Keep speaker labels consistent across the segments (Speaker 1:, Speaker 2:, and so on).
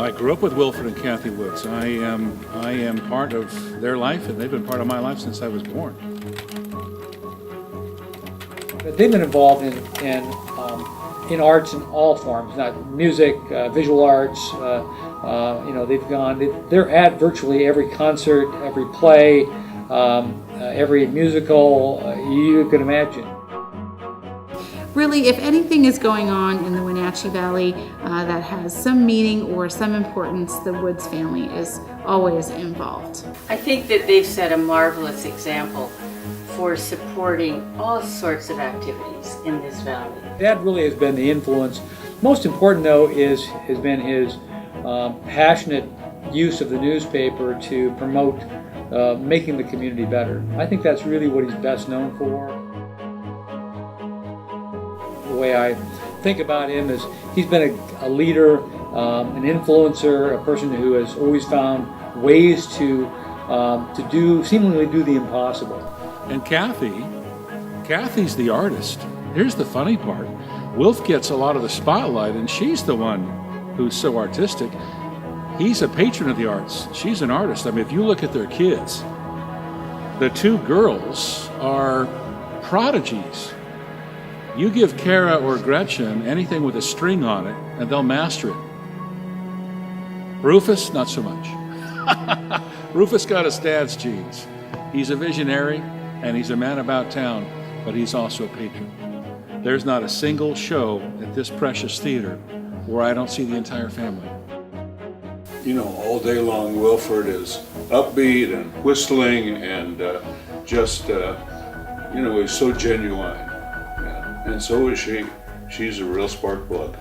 Speaker 1: I grew up with Wilfred and Kathy Woods. I am part of their life, and they've been part of my life since I was born.
Speaker 2: They've been involved in arts in all forms, not music, visual arts. They're at virtually every concert, every play, every musical you can imagine.
Speaker 3: Really, if anything is going on in the Wenatchee Valley that has some meaning or some importance, the Woods family is always involved.
Speaker 4: I think that they've set a marvelous example for supporting all sorts of activities in this valley.
Speaker 2: That really has been the influence. Most important, though, has been his passionate use of the newspaper to promote making the community better. I think that's really what he's best known for. The way I think about him is he's been a leader, an influencer, a person who has always found ways to seemingly do the impossible.
Speaker 1: And Kathy's the artist. Here's the funny part. Wilf gets a lot of the spotlight, and she's the one who's so artistic. He's a patron of the arts. She's an artist. I mean, if you look at their kids, the two girls are prodigies. You give Kara or Gretchen anything with a string on it, and they'll master it. Rufus, not so much. Rufus got his dad's genes. He's a visionary, and he's a man about town, but he's also a patron. There's not a single show at this precious theater where I don't see the entire family.
Speaker 5: You know, all day long Wilfred is upbeat and whistling and he's so genuine. And so is she. She's a real spark plug.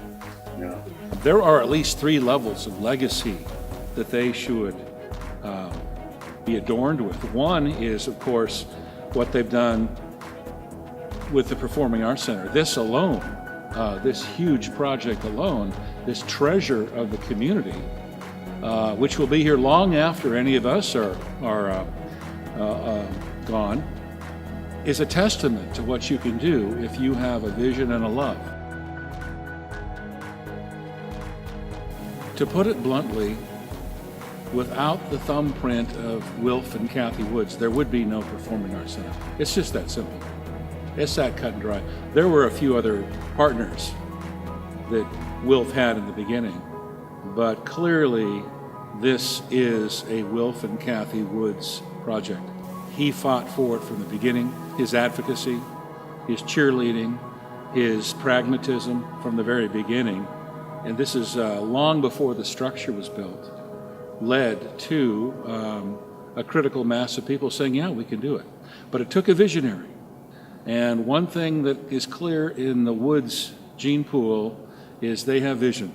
Speaker 5: Yeah.
Speaker 1: There are at least 3 levels of legacy that they should be adorned with. One is, of course, what they've done with the Performing Arts Center. This alone, this huge project alone, this treasure of the community, which will be here long after any of us are gone, is a testament to what you can do if you have a vision and a love. To put it bluntly, without the thumbprint of Wilf and Kathy Woods, there would be no Performing Arts Center. It's just that simple. It's that cut and dry. There were a few other partners that Wilf had in the beginning, but clearly this is a Wilf and Kathy Woods project. He fought for it from the beginning. His advocacy, his cheerleading, his pragmatism from the very beginning, and this is long before the structure was built, led to a critical mass of people saying, yeah, we can do it. But it took a visionary. And one thing that is clear in the Woods gene pool is they have vision.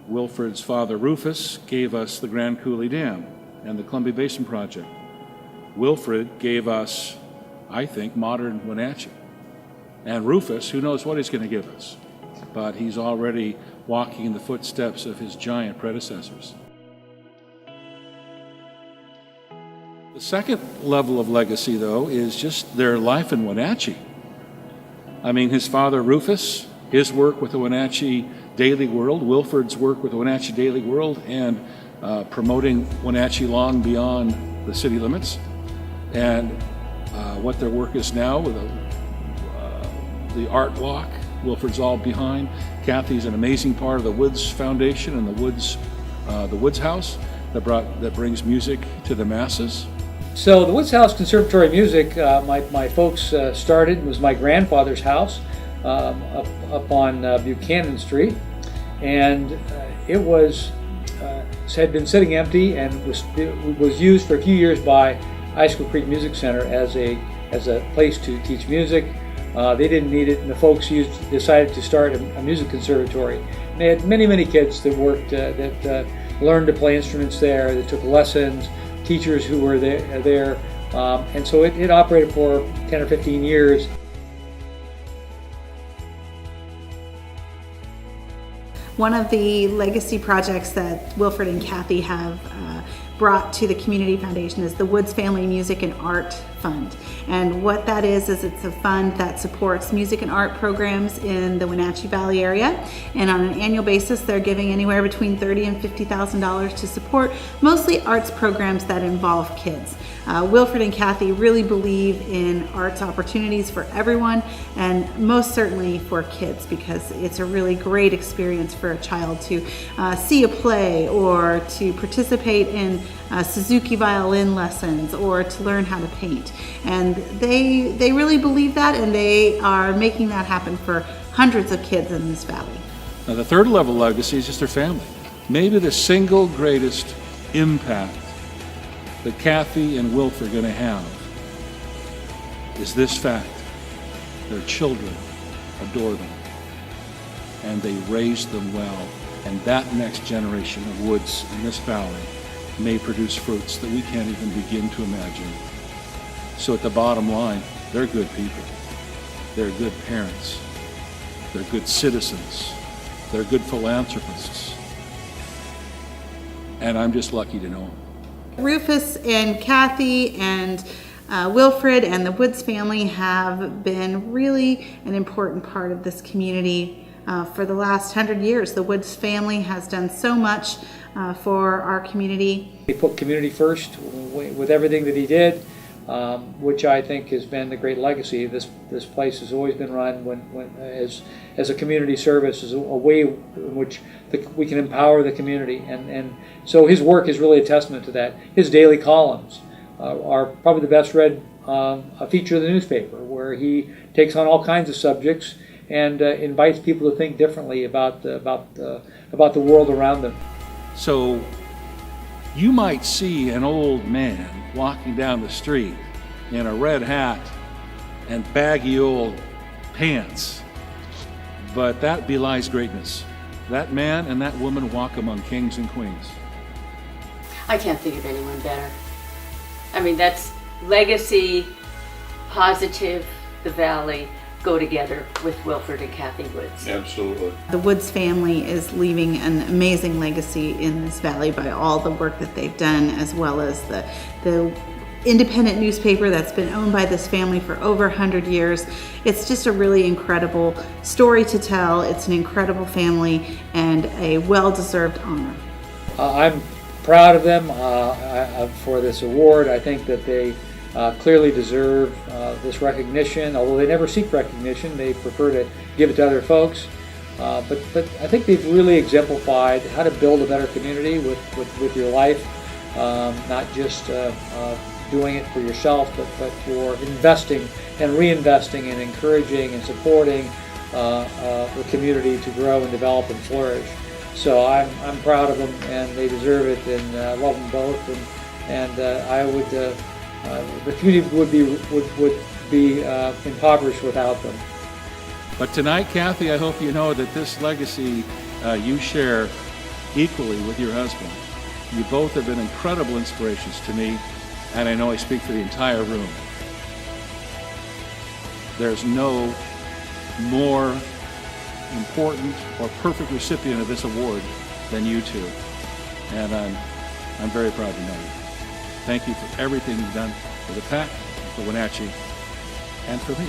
Speaker 1: Wilfred's father, Rufus, gave us the Grand Coulee Dam and the Columbia Basin Project. Wilfred gave us, I think, modern Wenatchee. And Rufus, who knows what he's going to give us, but he's already walking in the footsteps of his giant predecessors. The second level of legacy, though, is just their life in Wenatchee. I mean, his father, Rufus, his work with the Wenatchee Daily World, Wilfred's work with the Wenatchee Daily World, and promoting Wenatchee long beyond the city limits, and what their work is now with the art walk. Wilfred's all behind. Kathy's an amazing part of the Woods Foundation and the Woods House that brings music to the masses.
Speaker 2: So the Woods House Conservatory of Music, my folks started, was my grandfather's house up on Buchanan Street, and it had been sitting empty and was used for a few years by Icicle Creek Music Center as a place to teach music. They didn't need it, and the folks decided to start a music conservatory. And they had many kids that worked, that learned to play instruments there, that took lessons, teachers who were there, and so it operated for 10 or 15 years.
Speaker 3: One of the legacy projects that Wilfred and Kathy have brought to the Community Foundation is the Woods Family Music and Art Fund. And what that is it's a fund that supports music and art programs in the Wenatchee Valley area. And on an annual basis, they're giving anywhere between $30,000 and $50,000 to support mostly arts programs that involve kids. Wilfred and Kathy really believe in arts opportunities for everyone, and most certainly for kids, because it's a really great experience for a child to see a play or to participate in Suzuki violin lessons or to learn how to paint. And they really believe that, and they are making that happen for hundreds of kids in this valley.
Speaker 1: Now, the third level legacy is just their family. Maybe the single greatest impact that Kathy and Wilf are going to have is this fact: their children adore them, and they raised them well, and that next generation of Woods in this valley may produce fruits that we can't even begin to imagine. So at the bottom line, they're good people, they're good parents, they're good citizens, they're good philanthropists, and I'm just lucky to know them.
Speaker 3: Rufus and Kathy and Wilfred and the Woods family have been really an important part of this community for the last 100 years. The Woods family has done so much for our community.
Speaker 2: He put community first with everything that he did, which I think has been the great legacy. This place has always been run as a community service, as a way in which we can empower the community, and so his work is really a testament to that. His daily columns are probably the best read feature of the newspaper, where he takes on all kinds of subjects and invites people to think differently about the world around them.
Speaker 1: So you might see an old man walking down the street in a red hat and baggy old pants, but that belies greatness. That man and that woman walk among kings and queens.
Speaker 4: I can't think of anyone better. I mean, that's legacy, positive, the Valley go together with Wilfred and Kathy Woods.
Speaker 5: Absolutely.
Speaker 3: The Woods family is leaving an amazing legacy in this valley by all the work that they've done, as well as the independent newspaper that's been owned by this family for over 100 years. It's just a really incredible story to tell. It's an incredible family and a well-deserved honor.
Speaker 2: I'm proud of them for this award. I think that they clearly deserve this recognition, although they never seek recognition. They prefer to give it to other folks. But I think they've really exemplified how to build a better community with your life, not just doing it for yourself, but for investing and reinvesting and encouraging and supporting the community to grow and develop and flourish. So I'm proud of them, and they deserve it, and I love them both. And I would the community would be impoverished without them.
Speaker 1: But tonight, Kathy, I hope you know that this legacy you share equally with your husband. You both have been incredible inspirations to me, and I know I speak for the entire room. There's no more important or perfect recipient of this award than you two, and I'm very proud to know you. Thank you for everything you've done for the PAC, for Wenatchee, and for me.